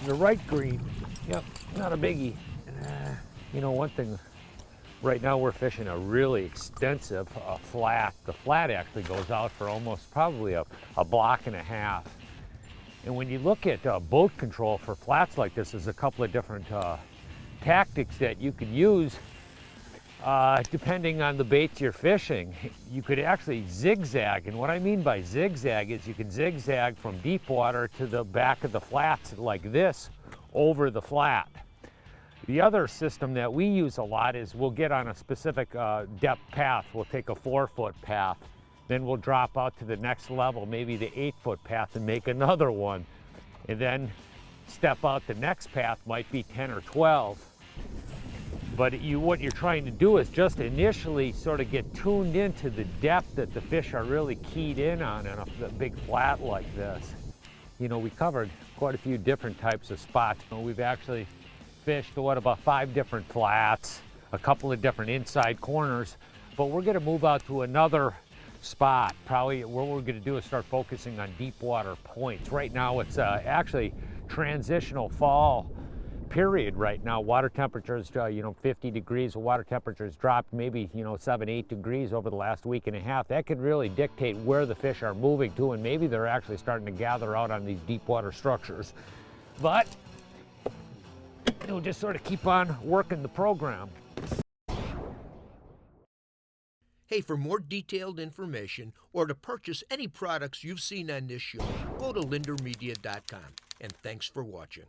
The right green. Yep, not a biggie. You know, one thing, right now we're fishing a really extensive flat. The flat actually goes out for almost probably a block and a half. And when you look at boat control for flats like this, there's a couple of different tactics that you can use depending on the baits you're fishing. You could actually zigzag, and what I mean by zigzag is you can zigzag from deep water to the back of the flats like this over the flat. The other system that we use a lot is we'll get on a specific depth path. We'll take a 4-foot path, then we'll drop out to the next level, maybe the 8-foot path, and make another one, and then step out. The next path might be 10 or 12. But what you're trying to do is just initially sort of get tuned into the depth that the fish are really keyed in on a big flat like this. You know, we covered quite a few different types of spots. We've actually fished, about 5 different flats, a couple of different inside corners, but we're gonna move out to another spot. Probably what we're gonna do is start focusing on deep water points. Right now it's actually transitional fall period right now. Water temperatures, 50 degrees. The water temperatures dropped maybe, 7, 8 degrees over the last week and a half. That could really dictate where the fish are moving to, and maybe they're actually starting to gather out on these deep water structures. But just sort of keep on working the program. Hey, for more detailed information or to purchase any products you've seen on this show, go to lindermedia.com. And thanks for watching.